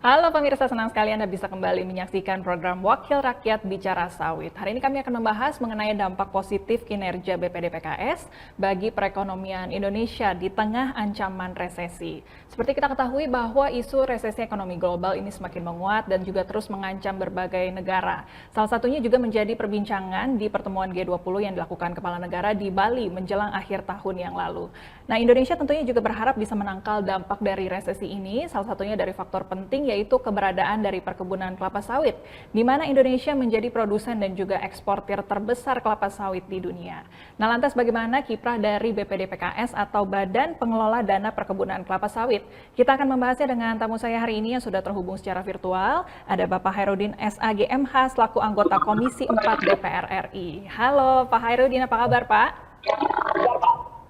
Halo pemirsa, senang sekali Anda bisa kembali menyaksikan program Wakil Rakyat Bicara Sawit. Hari ini kami akan membahas mengenai dampak positif kinerja BPD PKS bagi perekonomian Indonesia di tengah ancaman resesi. Seperti kita ketahui bahwa isu resesi ekonomi global ini semakin menguat dan juga terus mengancam berbagai negara. Salah satunya juga menjadi perbincangan di pertemuan G20 yang dilakukan kepala negara di Bali menjelang akhir tahun yang lalu. Nah, Indonesia tentunya juga berharap bisa menangkal dampak dari resesi ini, salah satunya dari faktor penting yaitu keberadaan dari perkebunan kelapa sawit, di mana Indonesia menjadi produsen dan juga eksportir terbesar kelapa sawit di dunia. Nah, lantas bagaimana kiprah dari BPD PKS atau Badan Pengelola Dana Perkebunan Kelapa Sawit? Kita akan membahasnya dengan tamu saya hari ini yang sudah terhubung secara virtual. Ada Bapak Hairudin SAGMH selaku anggota Komisi 4 DPR RI. Halo Pak Hairudin, apa kabar Pak?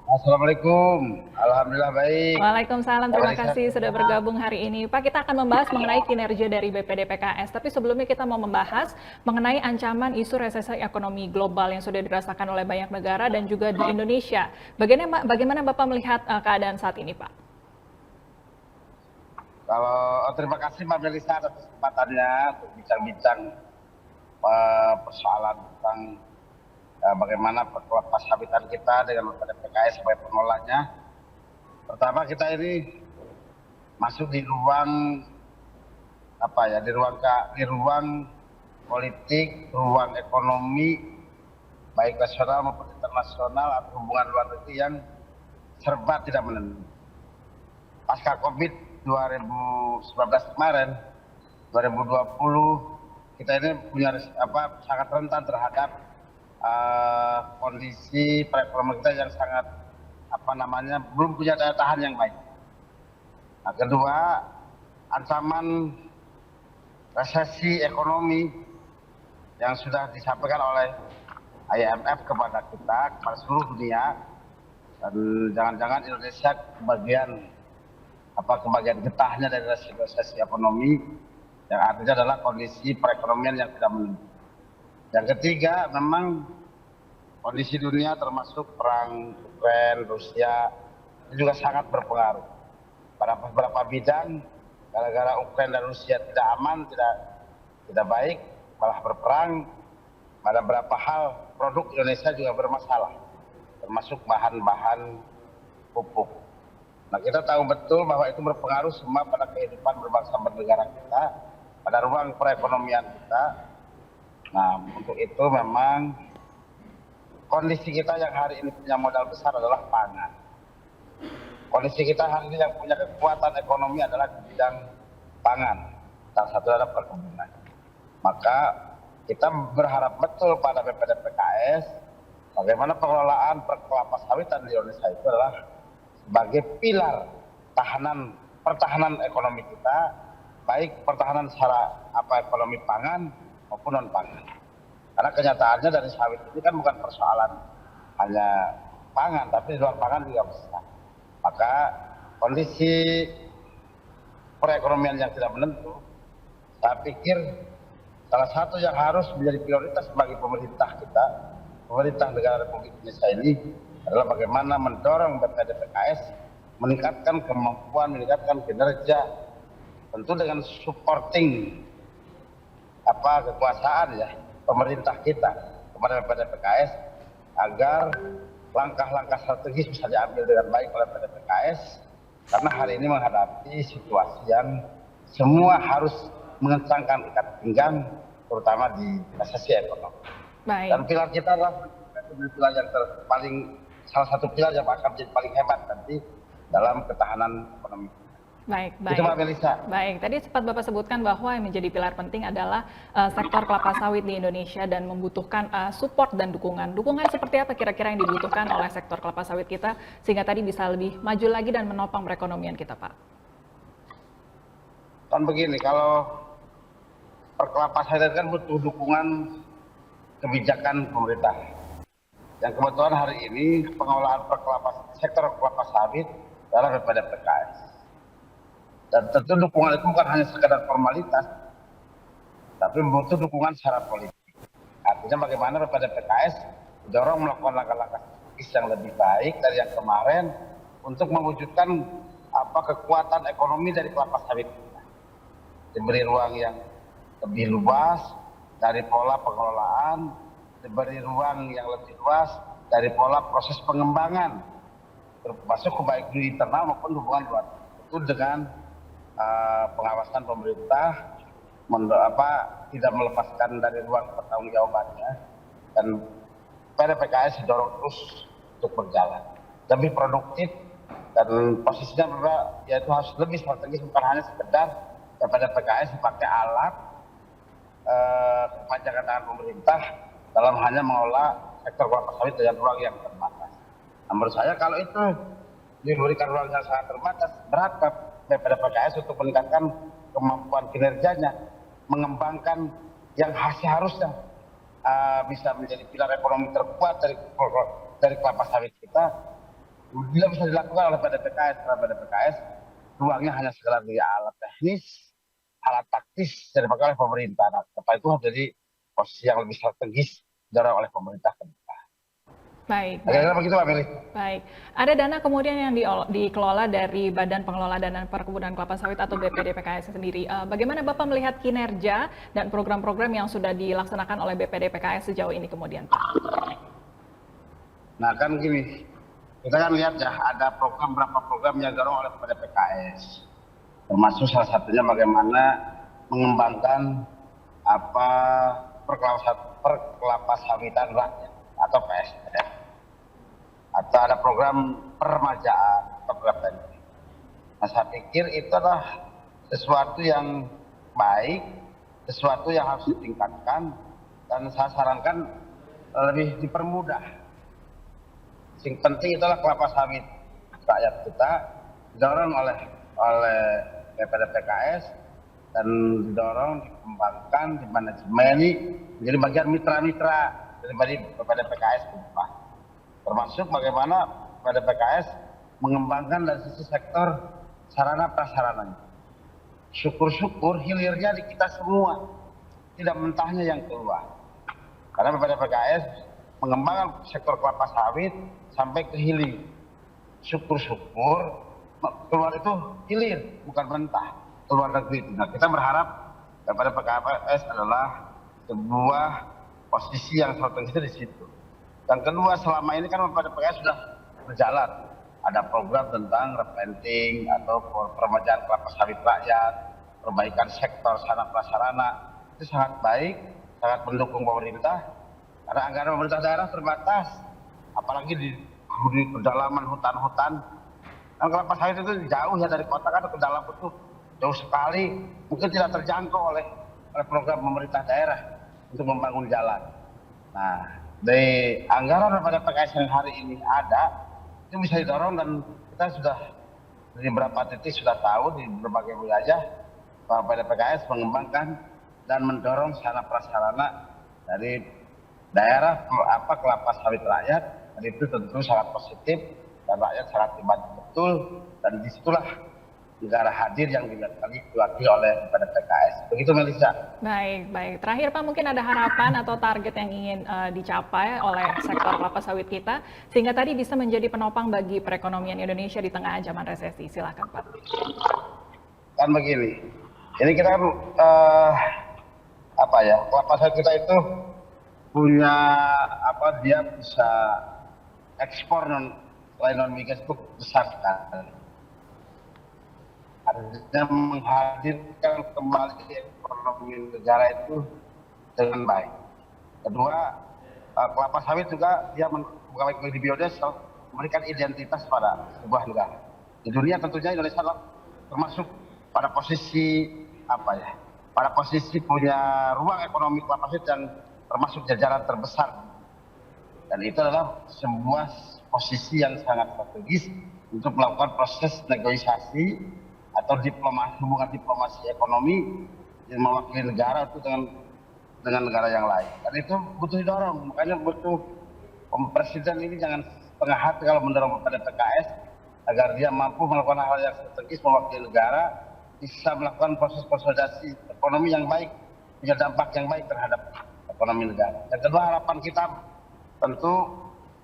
Assalamualaikum, Alhamdulillah baik. Waalaikumsalam, terima kasih sudah bergabung hari ini. Pak, kita akan membahas mengenai kinerja dari BPD PKS, tapi sebelumnya kita mau membahas mengenai ancaman isu resesi ekonomi global yang sudah dirasakan oleh banyak negara dan juga di Indonesia. Bagaimana Bapak melihat keadaan saat ini, Pak? Terima kasih Mbak Melisa atas kesempatannya untuk bincang-bincang persoalan tentang bagaimana kelapa sawitan kita dengan BPD PKS sebagai pengelolanya. Pertama, kita ini masuk di ruang di ruang politik, ruang ekonomi baik nasional maupun internasional atau hubungan luar negeri yang serba tidak menentu. Pasca Covid 2019 kemarin, 2020 kita ini punya sangat rentan terhadap kondisi perekonomian kita yang sangat belum punya daya tahan yang baik. Nah, kedua, ancaman resesi ekonomi yang sudah disampaikan oleh IMF kepada kita, kepada seluruh dunia, dan jangan-jangan Indonesia kebagian getahnya dari resesi ekonomi, yang artinya adalah kondisi perekonomian yang tidak menentu. Yang ketiga, memang kondisi dunia termasuk perang Ukraina, Rusia itu juga sangat berpengaruh. Pada beberapa bidang, gara-gara Ukraina dan Rusia tidak aman, tidak baik, malah berperang. Pada beberapa hal produk Indonesia juga bermasalah, termasuk bahan-bahan pupuk. Nah, kita tahu betul bahwa itu berpengaruh semua pada kehidupan berbangsa bernegara kita, pada ruang perekonomian kita. Nah, untuk itu memang kondisi kita yang hari ini punya modal besar adalah pangan. Kondisi kita hari ini yang punya kekuatan ekonomi adalah di bidang pangan. Salah satu adalah perkebunan. Maka kita berharap betul pada BPD PKS bagaimana pengelolaan kelapa sawitan di Indonesia itu adalah sebagai pilar pertahanan ekonomi kita, baik pertahanan secara ekonomi pangan maupun non pangan. Karena kenyataannya dari sawit ini kan bukan persoalan hanya pangan, tapi di luar pangan juga besar. Maka kondisi perekonomian yang tidak menentu, saya pikir salah satu yang harus menjadi prioritas bagi pemerintah kita, pemerintah negara Republik Indonesia ini adalah bagaimana mendorong BPD PKS meningkatkan kemampuan, meningkatkan kinerja, tentu dengan supporting kekuasaan ya pemerintah kita kepada BPD PKS agar langkah-langkah strategis bisa diambil dengan baik oleh BPD PKS, karena hari ini menghadapi situasi yang semua harus mengencangkan ikat pinggang, terutama di resesi ekonomi. Baik. Dan pilar kita adalah pilar yang salah satu pilar yang akan menjadi paling hebat nanti dalam ketahanan ekonomi. Baik. Itu Mbak Melisa. Baik, tadi sempat Bapak sebutkan bahwa yang menjadi pilar penting adalah sektor kelapa sawit di Indonesia dan membutuhkan support dan dukungan. Dukungan seperti apa kira-kira yang dibutuhkan oleh sektor kelapa sawit kita sehingga tadi bisa lebih maju lagi dan menopang perekonomian kita, Pak? Kan begini, kalau kelapa sawit kan butuh dukungan kebijakan pemerintah. Yang kebetulan hari ini pengelolaan sektor kelapa sawit adalah BPD PKS. Dan tentu dukungan itu bukan hanya sekedar formalitas, tapi butuh dukungan secara politik. Artinya bagaimana BPD PKS mendorong melakukan langkah-langkah strategis yang lebih baik dari yang kemarin untuk mewujudkan kekuatan ekonomi dari kelapa sawit. diberi ruang yang lebih luas dari pola pengelolaan, diberi ruang yang lebih luas dari pola proses pengembangan, termasuk baik di internal maupun hubungan luar. Itu dengan pengawasan pemerintah, tidak melepaskan dari ruang pertanggungjawabannya, dan PDPKS didorong terus untuk berjalan lebih produktif, dan posisinya yaitu harus lebih strategis, bukan hanya sekedar PDPKS dipakai alat kepanjangan tangan pemerintah dalam hanya mengelola sektor kelapa sawit dengan ruang yang terbatas. Nah, menurut saya kalau itu diberikan ruang yang sangat terbatas, berat PDPKS untuk meningkatkan kemampuan kinerjanya, mengembangkan yang harusnya bisa menjadi pilar ekonomi terkuat dari kelapa sawit kita, tidak bisa dilakukan oleh PDPKS, karena PDPKS ruangnya hanya sekedar di alat teknis, alat taktis yang dipakai oleh pemerintah. Nah, itu harus jadi posisi yang lebih strategis didorong oleh pemerintah ke depan. Baik, Kira-kira begitu Pak Mili. baik. Ada dana kemudian yang dikelola dari Badan Pengelola Dana Perkebunan Kelapa Sawit atau BPDPKS sendiri. Bagaimana Bapak melihat kinerja dan program-program yang sudah dilaksanakan oleh BPDPKS sejauh ini kemudian, Pak? Nah kan gini, kita kan lihat ya ada berapa program yang didorong oleh BPDPKS, termasuk salah satunya bagaimana mengembangkan perkelapa sawitan rakyat atau PSR, atau ada program permajaan atau preventif. Nah, saya pikir itu adalah sesuatu yang baik, sesuatu yang harus ditingkatkan, dan saya sarankan lebih dipermudah. Yang penting itulah kelapa sawit rakyat kita didorong oleh BPDPKS dan didorong, dikembangkan, dimanajemeni menjadi bagian mitra-mitra dari BPDPKS ke depan. Termasuk bagaimana BPDPKS mengembangkan dari sisi sektor sarana prasarananya. Syukur-syukur hilirnya di kita semua, tidak mentahnya yang keluar. Karena BPDPKS mengembangkan sektor kelapa sawit sampai ke hilir. Syukur-syukur keluar itu hilir, bukan mentah, keluar negeri. Nah, kita berharap BPDPKS adalah sebuah posisi yang strategis di situ. Dan kedua, selama ini kan BPDPKS sudah berjalan. Ada program tentang repenting atau permajaan kelapa sawit rakyat, perbaikan sektor sarana prasarana. Itu sangat baik, sangat mendukung pemerintah. Karena anggaran pemerintah daerah terbatas, apalagi di pedalaman hutan-hutan. Kan kelapa sawit itu jauh ya dari kota, kan ke dalam itu jauh sekali, mungkin tidak terjangkau oleh program pemerintah daerah untuk membangun jalan. Nah, dari anggaran daripada PKS yang hari ini ada, itu bisa didorong, dan kita sudah di beberapa titik sudah tahu di berbagai wilayah bahwa PKS mengembangkan dan mendorong sarana prasarana dari daerah kelapa sawit rakyat, dan itu tentu sangat positif dan rakyat sangat dibantu betul, dan disitulah negara hadir yang diwakili oleh PKS. Begitu Melisa. Baik. Terakhir Pak, mungkin ada harapan atau target yang ingin dicapai oleh sektor kelapa sawit kita sehingga tadi bisa menjadi penopang bagi perekonomian Indonesia di tengah ancaman resesi. Silakan Pak. Kan begini, ini kita kan kelapa sawit kita itu punya dia bisa ekspor selain non migas itu besar sekali. Artinya menghadirkan kembali ekonomi negara itu dengan baik. Kedua, kelapa sawit juga dia di biodiesel memberikan identitas pada sebuah negara. Di dunia tentunya Indonesia termasuk pada posisi pada posisi punya ruang ekonomi kelapa sawit yang termasuk jajaran terbesar. Dan itu adalah sebuah posisi yang sangat strategis untuk melakukan proses negosiasi atau hubungan diplomasi ekonomi yang mewakili negara itu dengan negara yang lain. Dan itu butuh didorong, makanya butuh Presiden ini jangan setengah hati kalau mendorong kepada PKS agar dia mampu melakukan hal yang strategis mewakili negara, bisa melakukan proses konsolidasi ekonomi yang baik, punya dampak yang baik terhadap ekonomi negara. Yang kedua, harapan kita tentu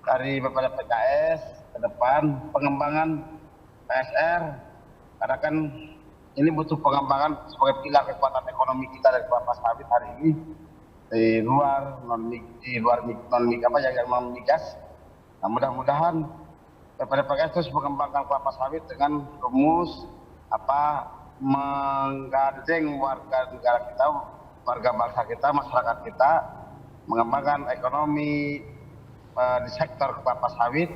dari PKS ke depan pengembangan PSR, karena kan ini butuh pengembangan sebagai pilar kekuatan ekonomi kita dari kelapa sawit hari ini di luar non migas. Nah, mudah-mudahan PPDPKS terus mengembangkan kelapa sawit dengan rumus menggandeng warga negara kita, warga bangsa kita, masyarakat kita, mengembangkan ekonomi di sektor kelapa sawit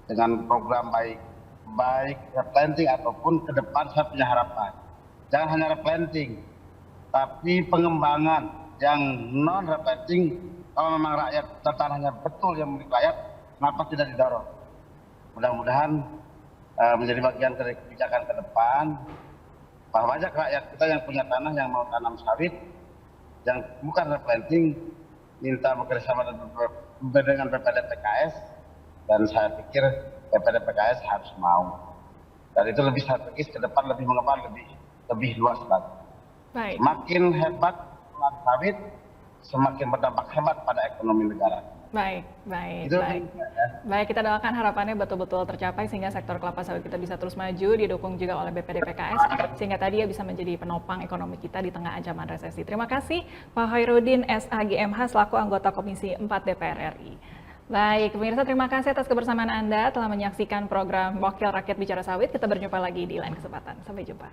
dengan program baik replanting ataupun ke depan saya punya harapan. Jangan hanya replanting, tapi pengembangan yang non replanting. Kalau memang rakyat tanahnya betul yang milik rakyat, kenapa tidak didorong? Mudah-mudahan menjadi bagian dari kebijakan ke depan bahwa banyak rakyat kita yang punya tanah yang mau tanam sawit yang bukan replanting, minta bekerjasama dengan PPDPKS, dan saya pikir PPDPKS harus mau. Dan itu lebih strategis ke depan, lebih mengembang, lebih luas lagi. Baik. Semakin hebat kelapa sawit, semakin berdampak hebat pada ekonomi negara. Baik. Baik, kita doakan harapannya betul-betul tercapai sehingga sektor kelapa sawit kita bisa terus maju, didukung juga oleh BPDPKS, sehingga tadi ya bisa menjadi penopang ekonomi kita di tengah ancaman resesi. Terima kasih Pak Khairuddin SAGMH selaku anggota Komisi 4 DPR RI. Baik, pemirsa, terima kasih atas kebersamaan Anda telah menyaksikan program Wakil Rakyat Bicara Sawit. Kita berjumpa lagi di lain kesempatan. Sampai jumpa.